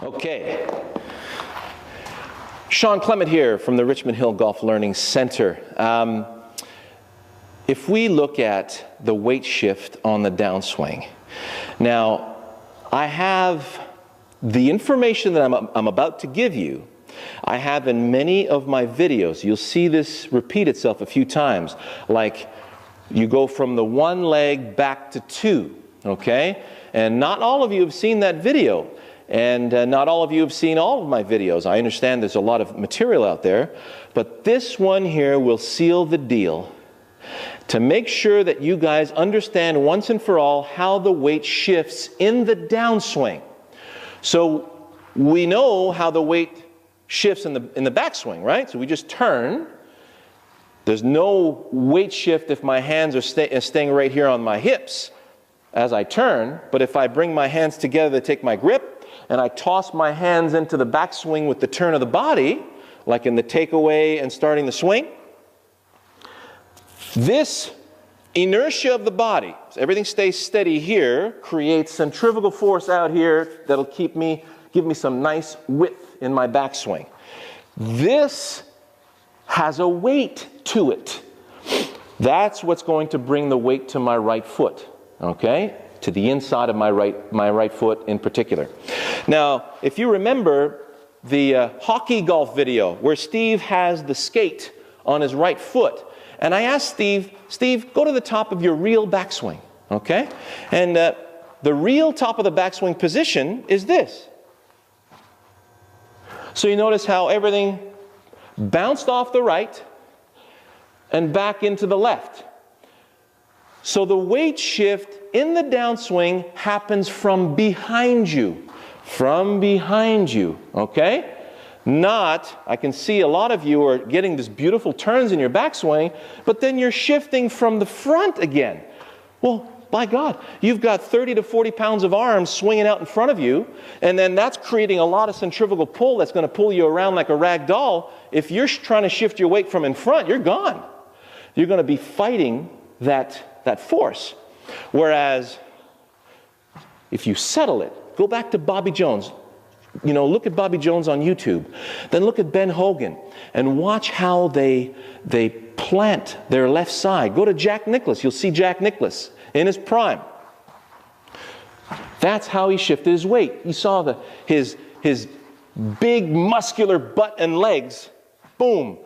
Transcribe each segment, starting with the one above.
Okay. Shawn Clement here from the Richmond Hill Golf Learning Center. If we look at the weight shift on the downswing, now I have the information that I'm about to give you. I have in many of my videos. You'll see this repeat itself a few times, like you go from the one leg back to two, okay? And not all of you have seen that video, and not all of you have seen all of my videos. I understand there's a lot of material out there, but this one here will seal the deal to make sure that you guys understand once and for all how the weight shifts in the downswing. So we know how the weight shifts in the backswing, right? So we just turn. There's no weight shift if my hands are staying right here on my hips as I turn, but if I bring my hands together to take my grip and I toss my hands into the backswing with the turn of the body, like in the takeaway and starting the swing, this inertia of the body, so everything stays steady here, creates centrifugal force out here that'll give me some nice width in my backswing. This has a weight to it. That's what's going to bring the weight to my right foot, okay? To the inside of my right foot in particular. Now, if you remember the hockey golf video where Steve has the skate on his right foot, and I asked Steve, go to the top of your real backswing, okay? And the real top of the backswing position is this. So you notice how everything bounced off the right and back into the left. So the weight shift in the downswing happens from behind you. From behind you, okay? Not, I can see a lot of you are getting these beautiful turns in your backswing, but then you're shifting from the front again. Well, by God, you've got 30 to 40 pounds of arms swinging out in front of you, and then that's creating a lot of centrifugal pull that's going to pull you around like a rag doll. If you're trying to shift your weight from in front, you're gone. You're going to be fighting that force. Whereas, if you settle it, go back to Bobby Jones. You know, look at Bobby Jones on YouTube. Then look at Ben Hogan and watch how they plant their left side. Go to Jack Nicklaus. You'll see Jack Nicklaus in his prime. That's how he shifted his weight. You saw his big muscular butt and legs. Boom.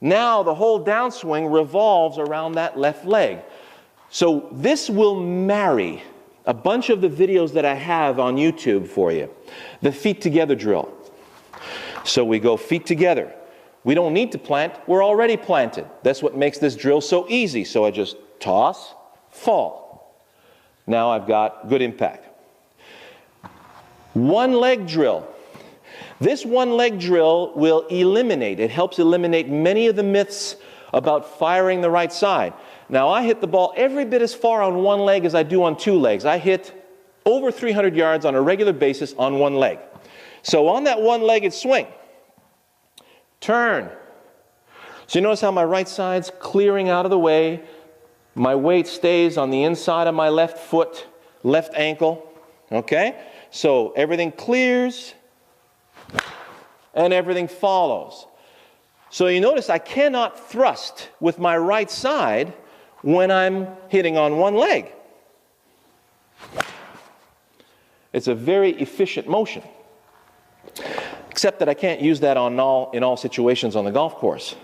Now the whole downswing revolves around that left leg. So this will marry a bunch of the videos that I have on YouTube for you. The feet together drill. So we go feet together. We don't need to plant. We're already planted. That's what makes this drill so easy. So I just toss, fall. Now I've got good impact. One leg drill. This one leg drill will eliminate, it helps eliminate many of the myths about firing the right side. Now I hit the ball every bit as far on one leg as I do on two legs. I hit over 300 yards on a regular basis on one leg. So on that one-legged swing, turn. So you notice how my right side's clearing out of the way. My weight stays on the inside of my left foot, left ankle, okay? So everything clears and everything follows. So you notice I cannot thrust with my right side when I'm hitting on one leg. It's a very efficient motion. Except that I can't use that in all situations on the golf course.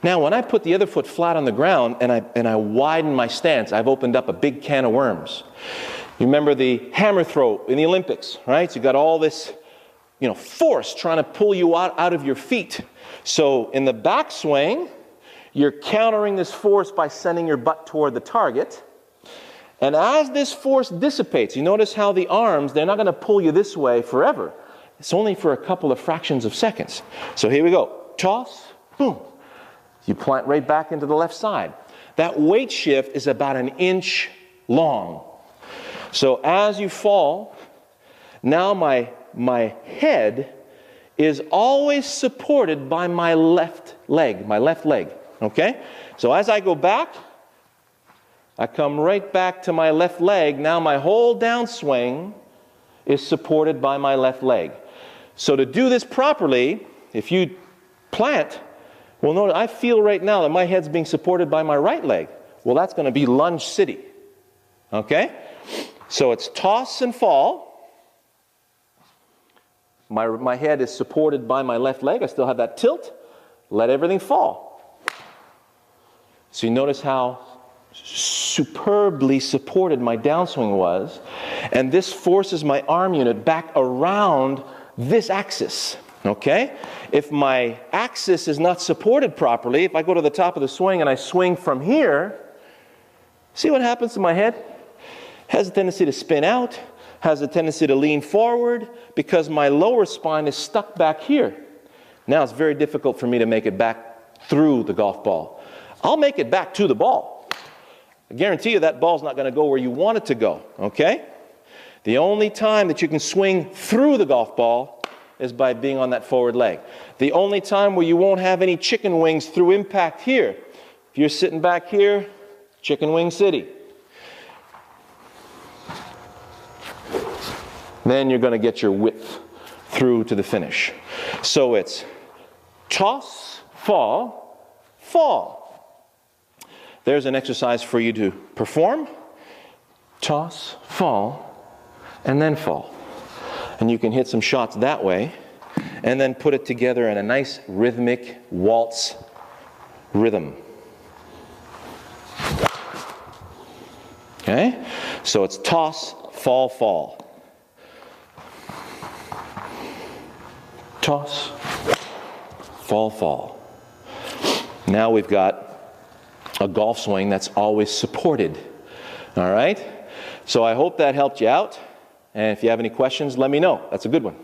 Now, when I put the other foot flat on the ground and I widen my stance, I've opened up a big can of worms. You remember the hammer throw in the Olympics, right? So you got all this, force trying to pull you out of your feet. So in the backswing, you're countering this force by sending your butt toward the target. And as this force dissipates, you notice how the arms, they're not going to pull you this way forever. It's only for a couple of fractions of seconds. So here we go. Toss, boom. You plant right back into the left side. That weight shift is about 1 inch long. So as you fall, now my head is always supported by my left leg, okay? So as I go back, I come right back to my left leg. Now my whole downswing is supported by my left leg. So to do this properly, if you plant, well, notice I feel right now that my head's being supported by my right leg. Well, that's going to be lunge city. Okay? So it's toss and fall. My head is supported by my left leg. I still have that tilt. Let everything fall. So you notice how superbly supported my downswing was. And this forces my arm unit back around this axis. Okay? If my axis is not supported properly, if I go to the top of the swing and I swing from here, see what happens to my head? Has a tendency to spin out, has a tendency to lean forward, because my lower spine is stuck back here. Now it's very difficult for me to make it back through the golf ball. I'll make it back to the ball. I guarantee you that ball's not going to go where you want it to go, okay? The only time that you can swing through the golf ball is by being on that forward leg. The only time where you won't have any chicken wings through impact here, if you're sitting back here, chicken wing city. Then you're going to get your width through to the finish. So it's toss, fall, fall. There's an exercise for you to perform. Toss, fall, and then fall. And you can hit some shots that way, and then put it together in a nice rhythmic waltz rhythm. Okay? So it's toss, fall, fall. Toss, fall, fall. Now we've got a golf swing that's always supported. All right? So I hope that helped you out. And if you have any questions, let me know. That's a good one.